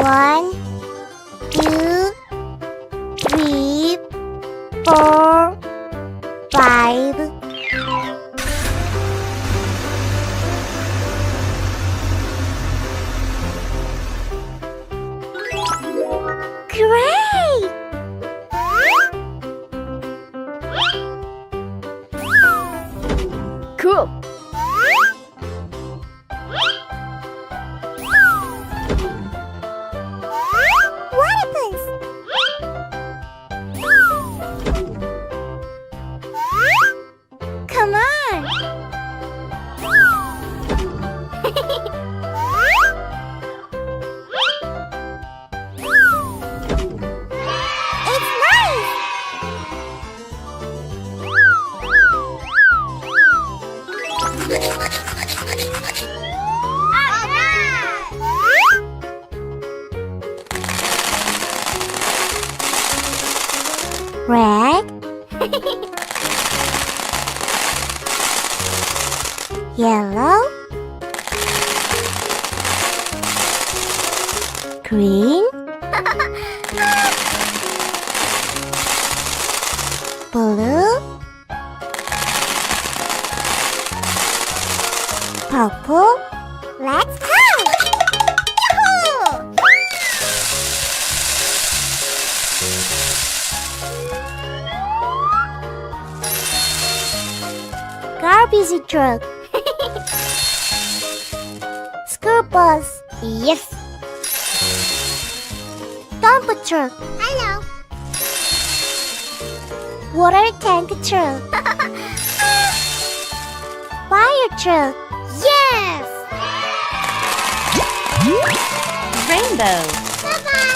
1, 2, 3, 4, 5. Great! Cool. Platypus! Come on! It's nice! Red, yellow, green, blue, purple. Let's go! Yahoo! Garbage truck. School bus. Yes. Dump truck. Hello. Water tank truck. Fire truck. Yes. Rainbow. Bye-bye.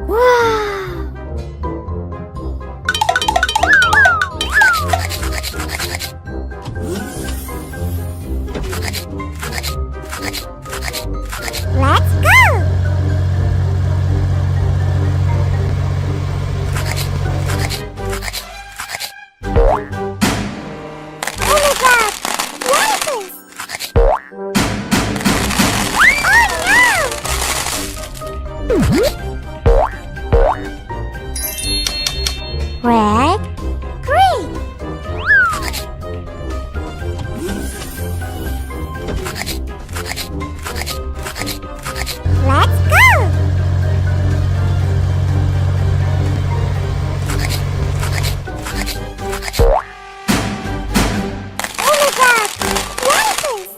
Wow! Let's go! Oh my God! Platypus! Oh no! Red, green. Let's go! Oh my God! Platypus!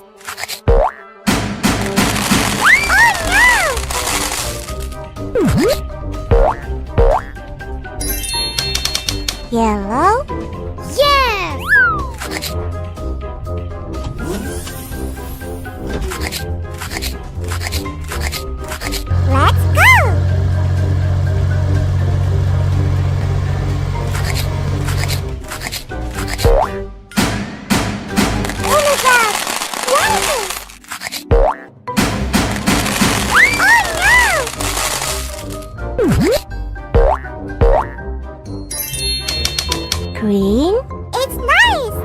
Oh no! Yellow, Yes. let's go! Oh my God! Platypus! Oh no! Green? It's nice!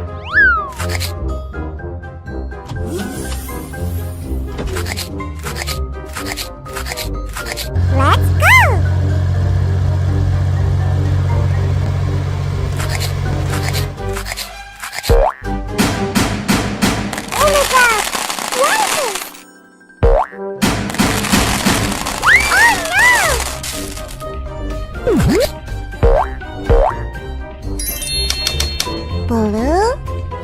Let's go! Oh my God! Platypus! Oh no! Blue?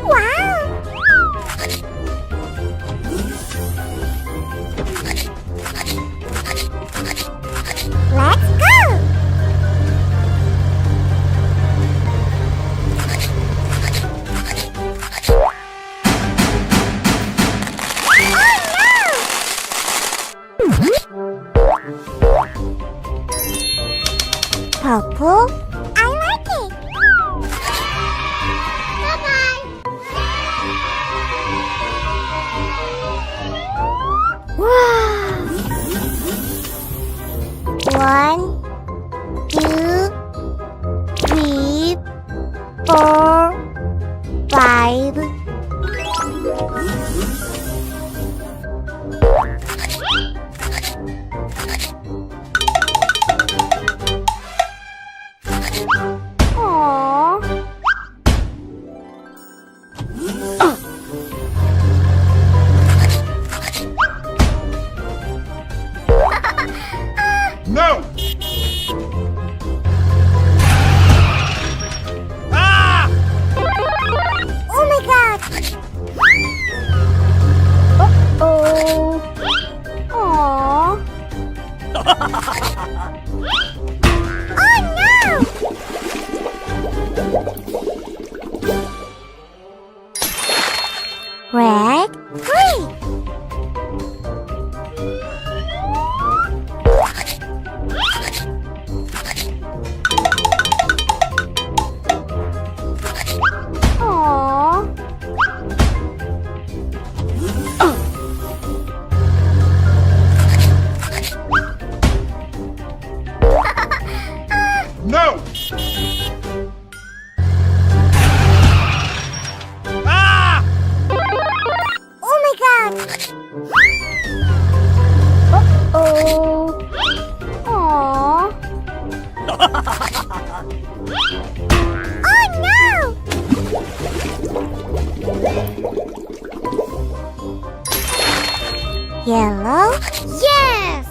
Wow! Let's go! Purple? I like it! Bye-bye. Wow! 1, 2, 3, 4, 5. No! Ah! Oh my god! Uh-oh. Aww. Oh no! Red, green. Aww. No! Ah! Oh my god! Uh-oh. Aww. Oh no! Yellow? Yes!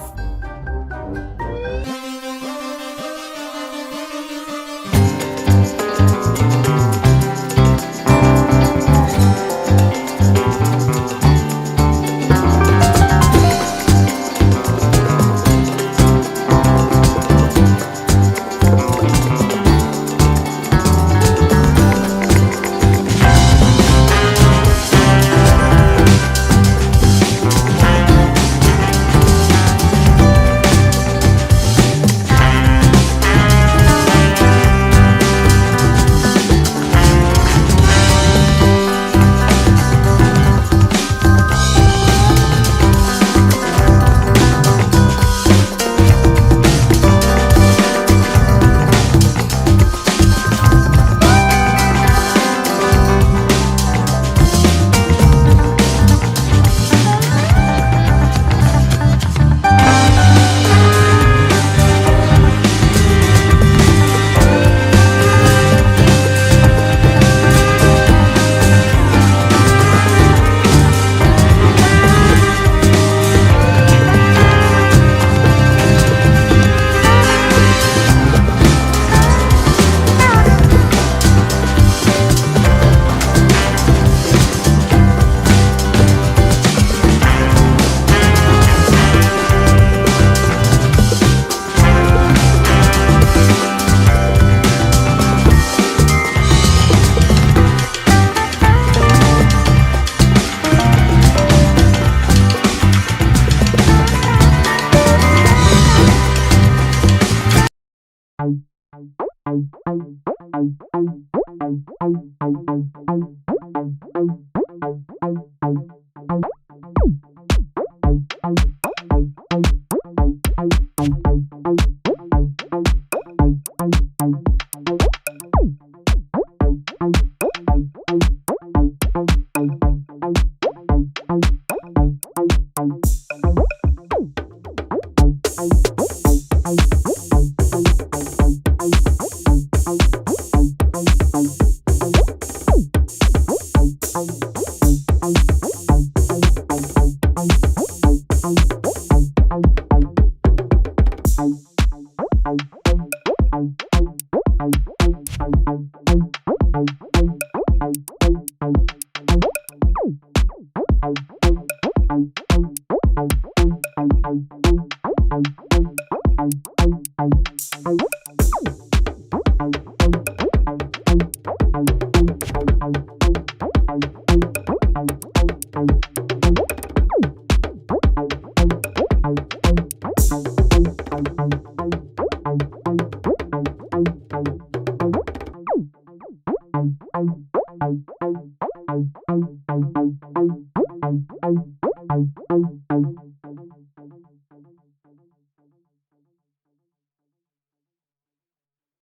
Bye.